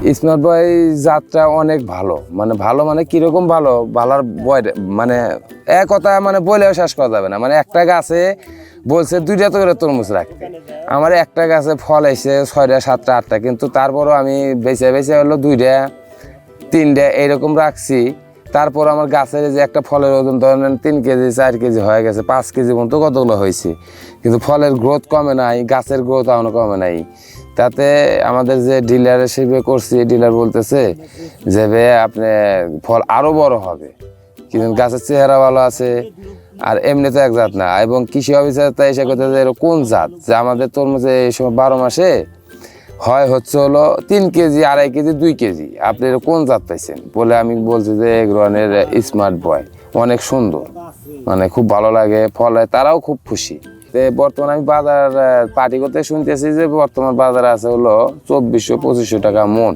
Smart boy জাতটা অনেক ভালো, মানে ভালো মানে কিরকম ভালো, ভালোর বয় মানে এক কথা মানে বলেও শেষ করা যাবে না। মানে একটা গাছে বলছে 2টা তো করে তরমুজ রাখতে, আমার একটা গাছে ফল এসে 6টা 7টা 8টা, কিন্তু তারপরও আমি বেছে বেছে হলো 2টা 3টা এইরকম রাখছি। তারপর আমার গাছের যে একটা ফলের ওজন ধরেন 3 কেজি 4 কেজি হয়ে গেছে, 5 কেজি পর্যন্ত কতগুলো হয়েছে, কিন্তু ফলের গ্রোথ কমে নাই, গাছের গ্রোথ এখনো কমে নাই। তাতে আমাদের যে ডিলার হিসেবে করছি, ডিলার বলতেছে যে আপনি ফল আরও বড় হবে, কিন্তু গাছের চেহারা ভালো আছে। আর এমনি তো এক জাত না, এবং কৃষি অফিসার তাই এসে করতে যে কোন জাত, যে আমাদের তরমুজে এই সময় 12 মাসে হয় হচ্ছে হলো 3 কেজি 2.5 কেজি 2 কেজি, আপনি কোন জাত পাইছেন বলে আমি বলছি যে এগ্রনের স্মার্ট বয় অনেক সুন্দর, মানে খুব ভালো লাগে, ফলে তারাও খুব খুশি। বর্তমানে আমি বাজার পার্টি করতে শুনতেছি যে বর্তমান বাজারে আছে হলো 2400-2500 টাকা মন।